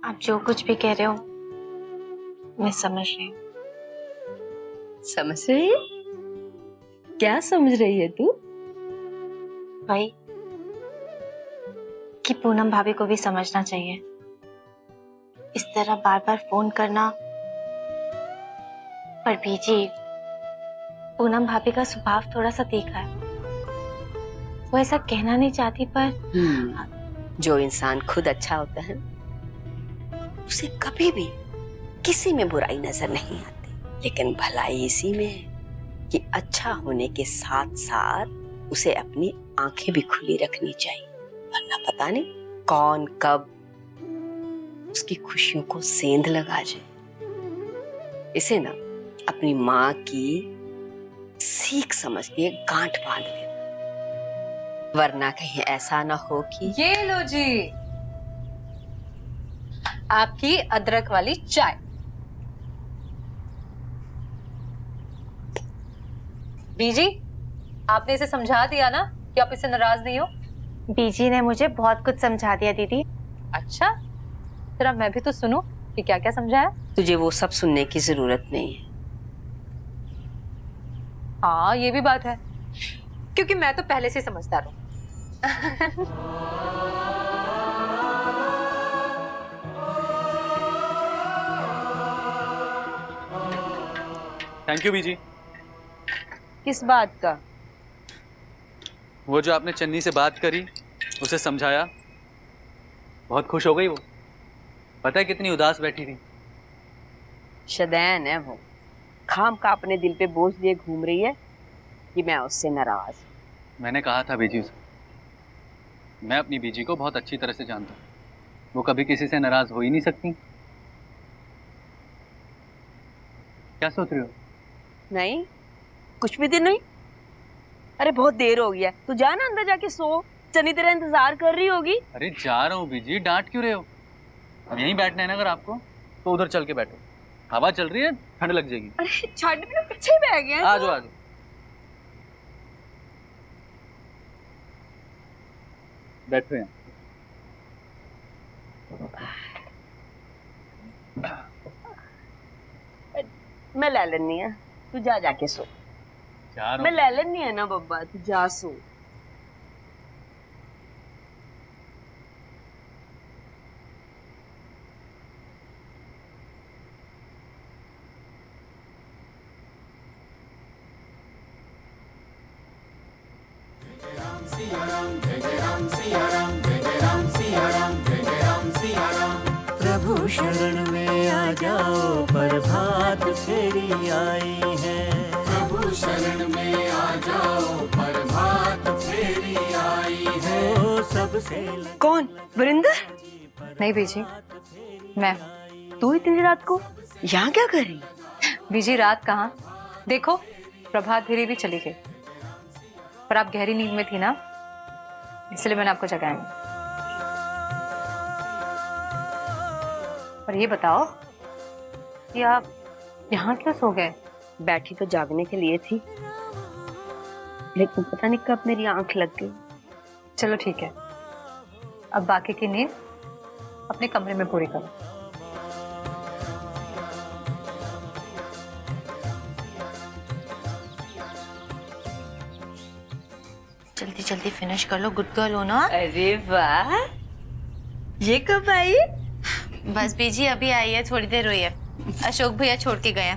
आप जो कुछ भी कह रहे हो मैं समझ रही हूँ। समझ रही है? क्या समझ रही है तू? वही कि पूनम भाभी को भी समझना चाहिए। इस तरह बार बार फोन करना। पर बीजी, पूनम भाभी का स्वभाव थोड़ा सा तीखा है। वो ऐसा कहना नहीं चाहती पर जो इंसान खुद अच्छा होता है उसे कभी भी किसी में बुराई नजर नहीं आती, लेकिन भलाई इसी में है कि अच्छा होने के साथ साथ उसे अपनी आंखें भी खुली रखनी चाहिए, वरना पता नहीं कौन कब उसकी खुशियों को सेंध लगा जाए। इसे ना अपनी माँ की सीख समझ के गांठ बांध लेना, वरना कहीं ऐसा ना हो कि ये लो जी आपकी अदरक वाली चाय। बीजी, आपने इसे समझा दिया ना कि आप इससे नाराज नहीं हो? बीजी ने मुझे बहुत कुछ समझा दिया दीदी। अच्छा, जरा मैं भी तो सुनूं कि क्या क्या समझाया। तुझे वो सब सुनने की जरूरत नहीं है। हाँ ये भी बात है, क्योंकि मैं तो पहले से समझदार हूँ। थैंक यू बीजी। किस बात का? वो जो आपने चन्नी से बात करी, उसे समझाया, बहुत खुश हो गई वो। पता है कितनी उदास बैठी थी। शदैन है वो, खाम का अपने दिल पे बोझ लिए घूम रही है कि मैं उससे नाराज। मैंने कहा था बीजी उसे, मैं अपनी बीजी को बहुत अच्छी तरह से जानता हूँ, वो कभी किसी से नाराज हो ही नहीं सकती। क्या सोच रही हो? नहीं, कुछ भी दिन नहीं। अरे बहुत देर हो गया, तू जा ना अंदर जाके सो, चन्नी तेरा इंतजार कर रही होगी। अरे जा रहा हूँ बीजी, डांट क्यों रहे हो? अब यहीं बैठना है ना अगर आपको, तो उधर चल के बैठो, हवा चल रही है, ठंड लग जाएगी। अरे छाड़ भी पीछे ही बैठ गया। आ जाओ आ जाओ। बैठो यहाँ। मैं ले लेनी है, तू जा जाके सो। जा रहा मैं हूँ। ले लेनी है ना बब्बा, तू जा सो। प्रभु शरण में आ जाओ, प्रभात फेरी आई है। प्रभु शरण में आ जाओ, प्रभात फेरी आई है। सबसे कौन? वरिंदर? नहीं बीजी, मैं। तू इतनी रात को यहाँ क्या कर रही? बीजी रात कहाँ, देखो प्रभात फेरी भी चली गई, पर आप गहरी नींद में थी ना, इसलिए मैंने आपको जगाया। और ये बताओ कि आप यहाँ क्यों सो गए? बैठी तो जागने के लिए थी, लेकिन पता नहीं कब मेरी आंख लग गई। चलो ठीक है, अब बाकी की नींद अपने कमरे में पूरी करो। जल्दी जल्दी फिनिश कर लो, गुड गर्ल हो ना। अरे वाह, ये कब आई? बस बीजी अभी आई है, थोड़ी देर हुई है। अशोक भैया छोड़ के गया।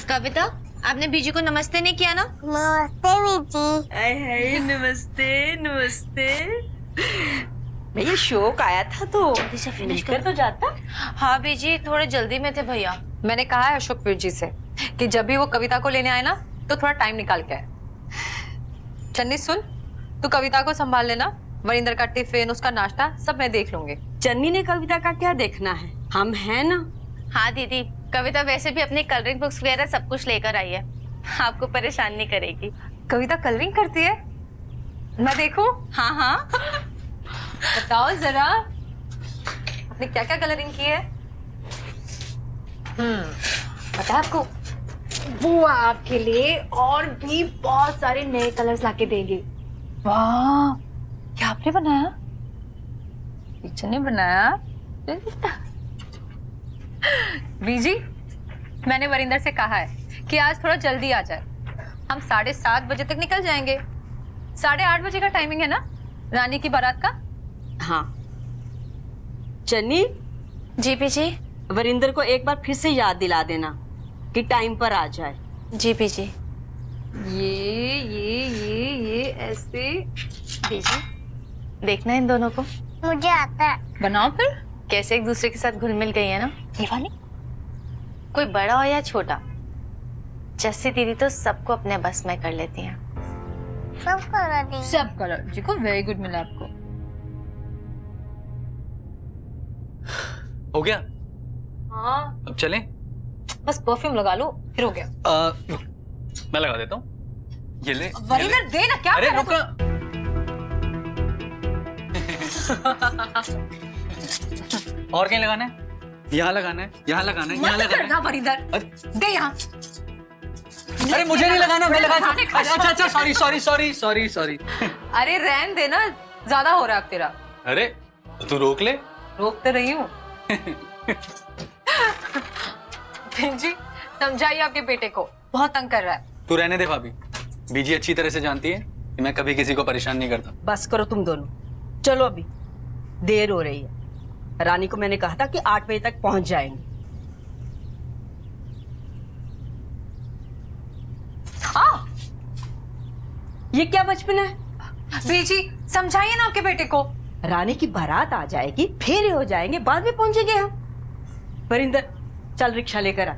कविता, आपने बीजी को नमस्ते नहीं किया ना? नमस्ते बीजी। हाय नमस्ते नमस्ते। भैया शोक आया था तो जल्दी से फिनिश कर तो जाता। हाँ बीजी, थोड़े जल्दी में थे भैया। मैंने कहा है अशोक वीर जी से कि जब भी वो कविता को लेने आए ना, तो थोड़ा टाइम निकाल के आए। चन्नी सुन, तू कविता को संभाल लेना, वरिंदर का टिफिन, उसका नाश्ता सब मैं देख लूंगी। चन्नी ने कविता का क्या देखना है, हम हैं ना। हाँ दीदी, कविता वैसे भी अपनी कलरिंग बुक्स वगैरह सब कुछ लेकर आई है, आपको परेशान नहीं करेगी। कविता कलरिंग करती है? मैं देखूं? हाँ हाँ। बताओ जरा, आपने क्या क्या कलरिंग की है? पता है आपको, वो आपके लिए और भी बहुत सारे नए कलर्स लाके देंगे। वाह, क्या आपने बनाया? टीचर ने बनाया? बीजी, मैंने वरिंदर से कहा है कि आज थोड़ा जल्दी आ जाए। हम 7:30 बजे तक निकल जाएंगे। 8:30 बजे का टाइमिंग है ना रानी की बारात का। हाँ चन्नी, जी बीजी। वरिंदर को एक बार फिर से याद दिला देना कि टाइम पर आ जाए। जी बीजी। ये ऐसे बीजी, देखना इन दोनों को। मुझे आता है। बनाओ फिर। कैसे एक दूसरे के साथ घुल मिल गई है ना। ये वाली कोई बड़ा हो या छोटा, जस्सी दीदी तो सबको अपने बस में कर लेती हैं। सब करा दी। सब कलर जी को वेरी गुड मिला आपको। हो गया? हाँ अब चलें? बस परफ्यूम लगा लो फिर हो गया। मैं लगा देता हूँ। ये ले। वरिंदर दे ना, क्या अरे कर रहा रुक। और कहीं लगाना है? यहाँ लगाना है, यहाँ लगाना है, यहाँ मत लगाना करना है। वरिंदर, दे यहाँ। अरे मुझे नहीं लगाना, मैं लगा। अच्छा सॉरी। अरे रहन दे ना, ज्यादा हो रहा है अब तेरा। अरे तू रोक ले। रोक तो रही हूँ। जी समझाइए आपके बेटे को, बहुत तंग कर रहा है। तू रहने दे भाभी, बीजी अच्छी तरह से जानती है कि मैं कभी किसी को परेशान नहीं करता। बस करो तुम दोनों, चलो अभी देर हो रही है। रानी को मैंने कहा था कि 8 बजे तक पहुंच जाएंगे। हाँ ये क्या बचपन है? बीजी समझाइए ना आपके बेटे को। रानी की बारात आ जाएगी, फेरे हो जाएंगे, बाद में पहुंचेंगे हम। वरिंदर चल रिक्शा लेकर आ।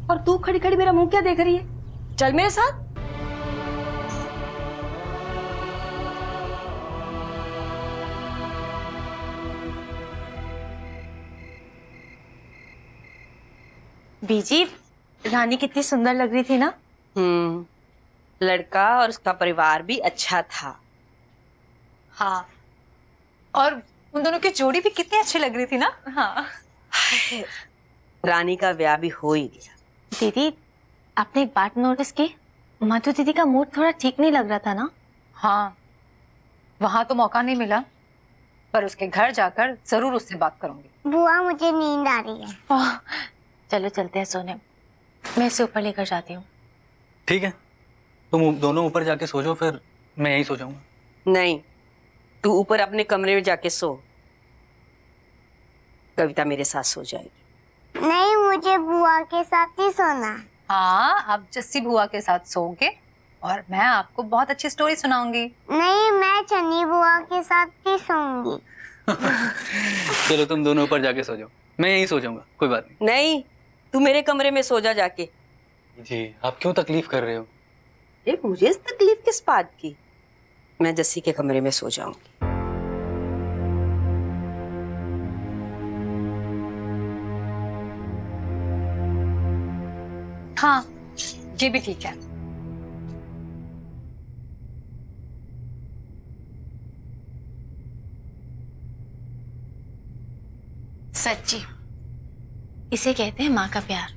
और तू खड़ी खड़ी मेरा मुंह क्या देख रही है? चल मेरे साथ। बीजी, रानी कितनी सुंदर लग रही थी ना। लड़का और उसका परिवार भी अच्छा था। हाँ, और उन दोनों की जोड़ी भी कितनी अच्छी लग रही थी ना। हाँ रानी का ब्याह भी हो ही गया। दीदी, आपने एक बात नोटिस की? मधु दीदी का मूड थोड़ा ठीक नहीं लग रहा था ना। हाँ, वहां तो मौका नहीं मिला, पर उसके घर जाकर जरूर उससे बात करूंगी। बुआ मुझे नींद आ रही है। ओह, चलो चलते हैं सोने। मैं इसे ऊपर लेकर जाती हूँ। ठीक है, तुम दोनों ऊपर जाके सो जाओ, फिर मैं यहीं सो जाऊंगा। नहीं, तू ऊपर अपने कमरे में जाके सो। कविता मेरे साथ सो जाएगी। नहीं, मुझे बुआ के साथ ही सोना है। हाँ, आप जस्सी बुआ के साथ सोओगे और मैं आपको बहुत अच्छी स्टोरी सुनाऊंगी। नहीं, मैं चन्नी बुआ के साथ ही सोऊंगी। चलो तुम दोनों ऊपर जाके सो जाओ, मैं यहीं सो जाऊंगा, कोई बात नहीं। नहीं, तू मेरे कमरे में सो जा जाके। जी, आप क्यों तकलीफ कर रहे हो? ये मुझे इस तकलीफ किस बात की? मैं जस्सी के कमरे में सो जाऊंगी। हाँ, ये भी ठीक है। सच्ची, इसे कहते हैं माँ का प्यार।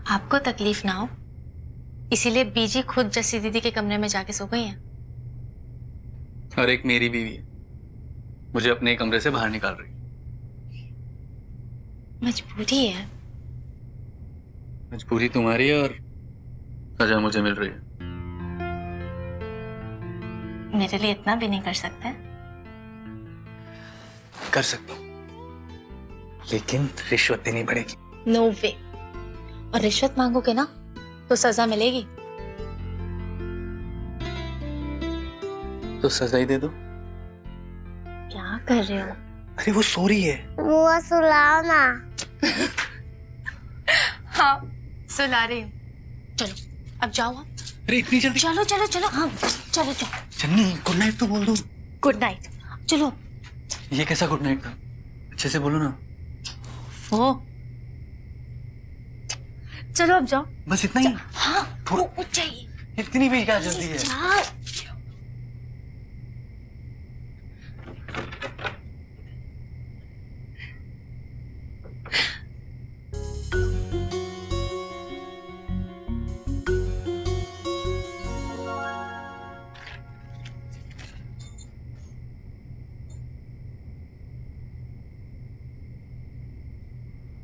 आपको तकलीफ ना हो, इसीलिए बीजी खुद जस्सी दीदी के कमरे में जाके सो गई है। और एक मेरी बीवी है, मुझे अपने कमरे से बाहर निकाल रही। मजबूरी है। मजबूरी तुम्हारी है और सजा मुझे मिल रही है। मेरे लिए इतना भी नहीं कर सकते? कर सकता हूँ, लेकिन रिश्वत देनी पड़ेगी। नो वे। और रिश्वत मांगोगे ना तो सजा मिलेगी। तो सजा ही दे दो। क्या कर रहे हो? अरे वो सो रही है। बुआ सुलाओ ना। हाँ, सुला रही हूँ। चलो अब जाओ आप। अरे इतनी जल्दी? चलो चलो चलो। हाँ चलो चलो। चन्नी, गुड नाइट तो बोल दो। Good night. चलो। ये कैसा गुड नाइट था? अच्छे से बोलो ना। ओ, चलो अब जाओ। बस इतना ही? हाँ, थोड़ा- वो चाहिए। इतनी भी क्या जल्दी है? जाओ।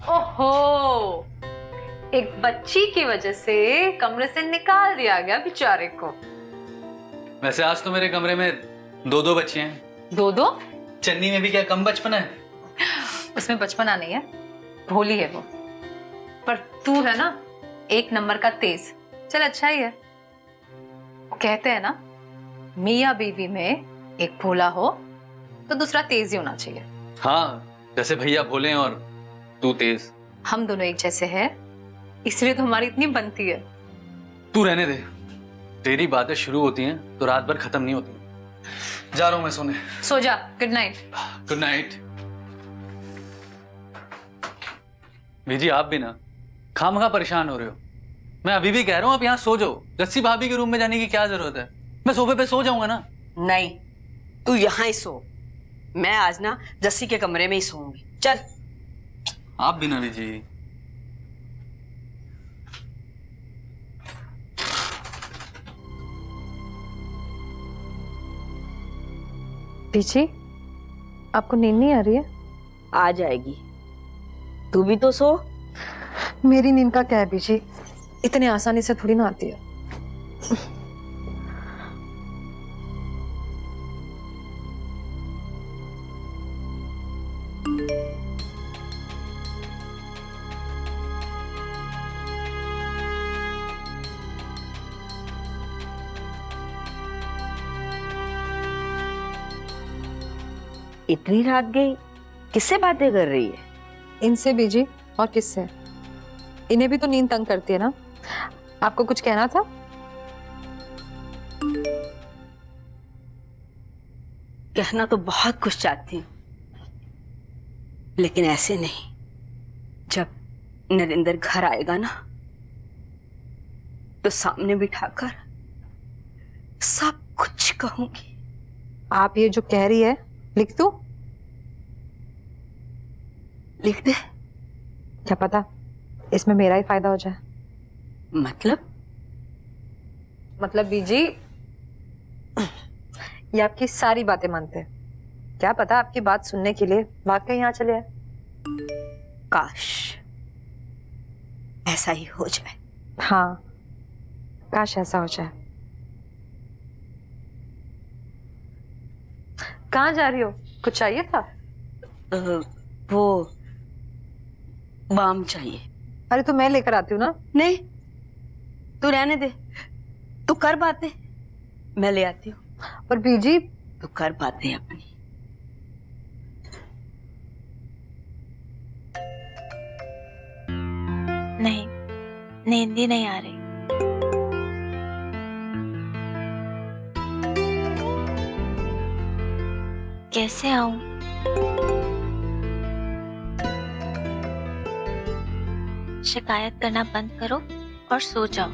ओहो, एक बच्ची की वजह से कमरे से निकाल दिया गया बेचारे को। वैसे आज तो मेरे कमरे में दो दो बच्चे हैं। दो दो? चन्नी में भी क्या कम बचपन है? उसमें बचपना नहीं है, भोली है वो। पर तू है ना एक नंबर का तेज। चल अच्छा ही है। कहते हैं ना मियाँ बीवी में एक भोला हो तो दूसरा तेज ही होना चाहिए। हाँ, जैसे भैया भोले हैं और तू तेज। हम दोनों एक जैसे हैं, इसलिए तो हमारी इतनी बनती है। तू रहने दे, तेरी बातें शुरू होती हैं तो रात भर खत्म नहीं होती। जा रहा हूं मैं सोने। सो जा, गुड नाइट। Good night. बीजी आप भी ना खामखा परेशान हो रहे हो। मैं अभी भी कह रहा हूं आप यहाँ सो जाओ। जस्सी भाभी के रूम में जाने की क्या जरूरत है? मैं सोफे पे सो जाऊंगा ना। नहीं, तू यहाँ ही सो। मैं आज ना जस्सी के कमरे में ही सोऊंगी। चल। आप भी ना बीजी। पीछे आपको नींद नहीं आ रही है? आ जाएगी, तू भी तो सो। मेरी नींद का क्या है पीछे, इतने आसानी से थोड़ी ना आती है। इतनी रात गई, किससे बातें कर रही है? इनसे बीजी, और किससे? इन्हें भी तो नींद तंग करती है ना। आपको कुछ कहना था? कहना तो बहुत कुछ चाहती हूँ, लेकिन ऐसे नहीं। जब नरेंद्र घर आएगा ना तो सामने बिठाकर सब कुछ कहूंगी। आप ये जो कह रही है लिख दूं? लिख दे। क्या पता इसमें मेरा ही फायदा हो जाए। मतलब बीजी, ये आपकी सारी बातें मानते हैं। क्या पता आपकी बात सुनने के लिए वाकई यहाँ चले आए। काश ऐसा ही हो जाए। हाँ, काश ऐसा हो जाए। कहाँ जा रही हो? कुछ चाहिए था? वो बाम चाहिए। अरे तो मैं लेकर आती हूँ ना। नहीं, तू रहने दे। तू कर बातें, मैं ले आती हूँ। पर बीजी, तू कर बातें अपनी। नहीं, नींद ही नहीं आ रही। कैसे आऊं? शिकायत करना बंद करो और सो जाओ।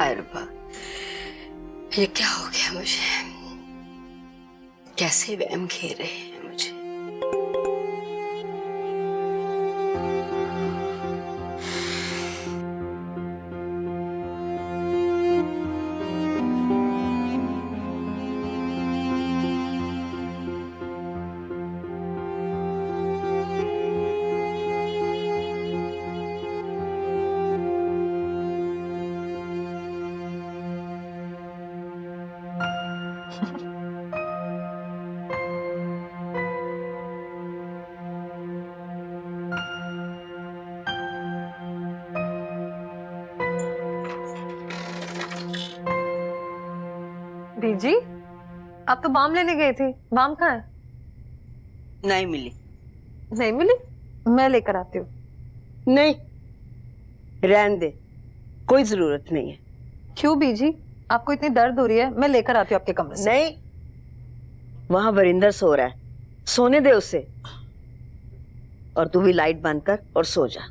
अरबा, ये क्या हो गया मुझे? कैसे वहम घेर रहे हैं मुझे? बीजी, आप तो बाम लेने गई थी। बाम कहाँ है? नहीं मिली। नहीं मिली? मैं लेकर आती हूँ। नहीं, रहने दे, कोई जरूरत नहीं है। क्यों बीजी, आपको इतनी दर्द हो रही है? मैं लेकर आती हूँ आपके कमरे से। नहीं, वहां वरिंदर सो रहा है, सोने दे उसे। और तू भी लाइट बंद कर और सो जा।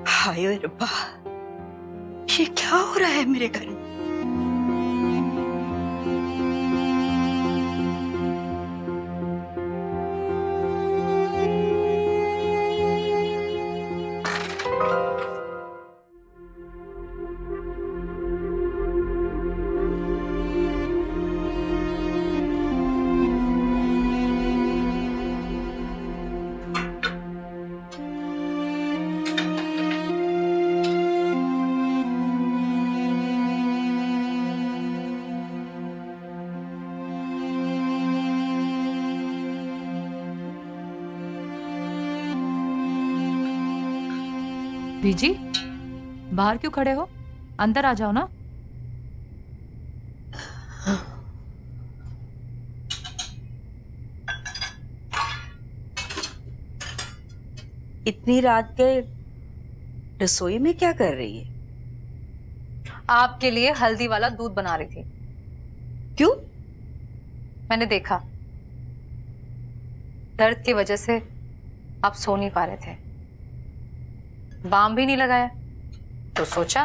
हाय ओए रब्बा, ये क्या हो रहा है मेरे घर में? बीजी, बाहर क्यों खड़े हो? अंदर आ जाओ ना। इतनी रात के रसोई में क्या कर रही है? आपके लिए हल्दी वाला दूध बना रही थी। क्यों? मैंने देखा दर्द की वजह से आप सो नहीं पा रहे थे, बाम भी नहीं लगाया, तो सोचा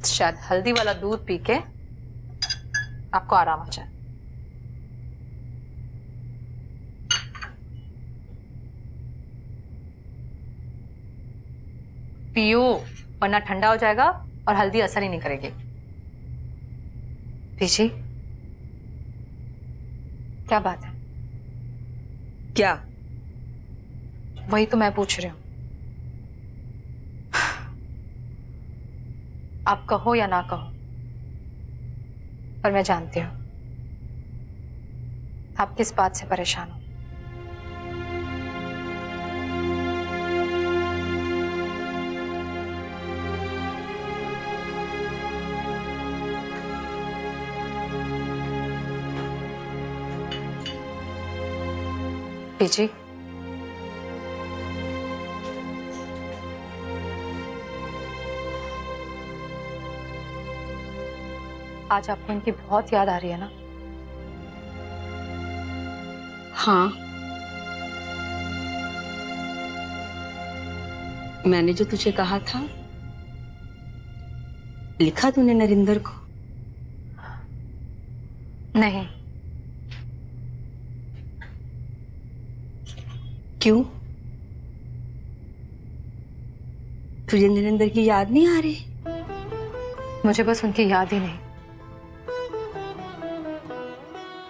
शायद हल्दी वाला दूध पी के आपको आराम आ जाए। पियो वरना ठंडा हो जाएगा और हल्दी असर ही नहीं करेगी। पीछे क्या बात है? क्या? वही तो मैं पूछ रही हूं। आप कहो या ना कहो, पर मैं जानती हूं आप किस बात से परेशान हो। पीजी, आज आपको इनकी बहुत याद आ रही है ना? हाँ, मैंने जो तुझे कहा था, लिखा तूने नरेंद्र को? नहीं। क्यों? तुझे नरेंद्र की याद नहीं आ रही? मुझे बस उनकी याद ही नहीं,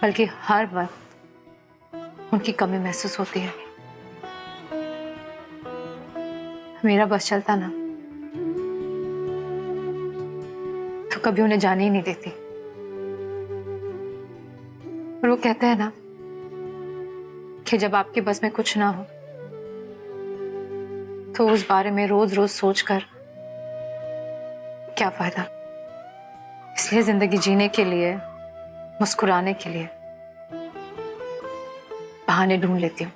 बल्कि हर वक्त उनकी कमी महसूस होती है। मेरा बस चलता ना तो कभी उन्हें जाने ही नहीं देती। और वो कहते हैं ना कि जब आपके बस में कुछ ना हो तो उस बारे में रोज रोज सोचकर क्या फायदा। इसलिए जिंदगी जीने के लिए, मुस्कुराने के लिए बहाने ढूंढ लेती हूँ।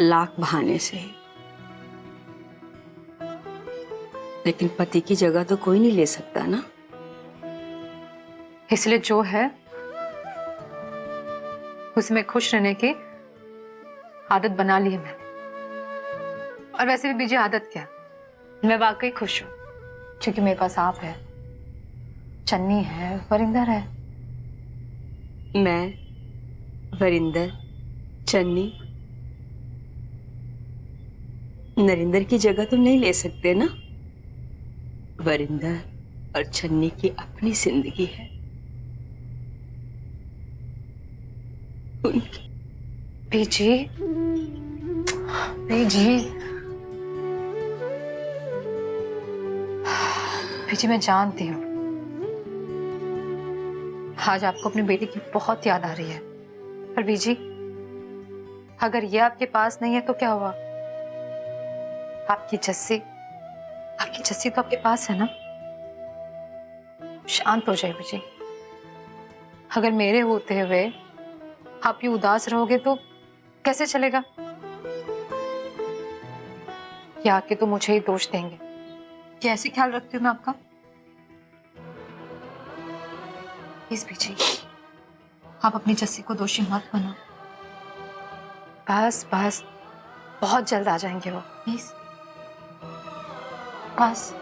लाख बहाने से, लेकिन पति की जगह तो कोई नहीं ले सकता ना। इसलिए जो है उसमें खुश रहने की आदत बना ली है मैंने। और वैसे भी बीजी आदत क्या, मैं वाकई खुश हूं क्योंकि मेरे पास आप है, चन्नी है, वरिंदर है। मैं, वरिंदर, चन्नी, नरेंद्र की जगह तो नहीं ले सकते ना। वरिंदर और चन्नी की अपनी जिंदगी है, उनकी। बीजी, बीजी, बीजी, मैं जानती हूँ आज आपको अपनी बेटी की बहुत याद आ रही है, पर बीजी अगर ये आपके पास नहीं है तो क्या हुआ? आपकी जस्सी तो आपके पास है ना। शांत हो जाए बीजी। अगर मेरे होते हुए आप ये उदास रहोगे तो कैसे चलेगा? या आके तो मुझे ही दोष देंगे। कैसे ख्याल रखती हूँ मैं आपका? प्लीज बीजी, आप अपनी जस्सी को दोषी मत बनाओ। बस बस बहुत जल्द आ जाएंगे वो, प्लीज बस।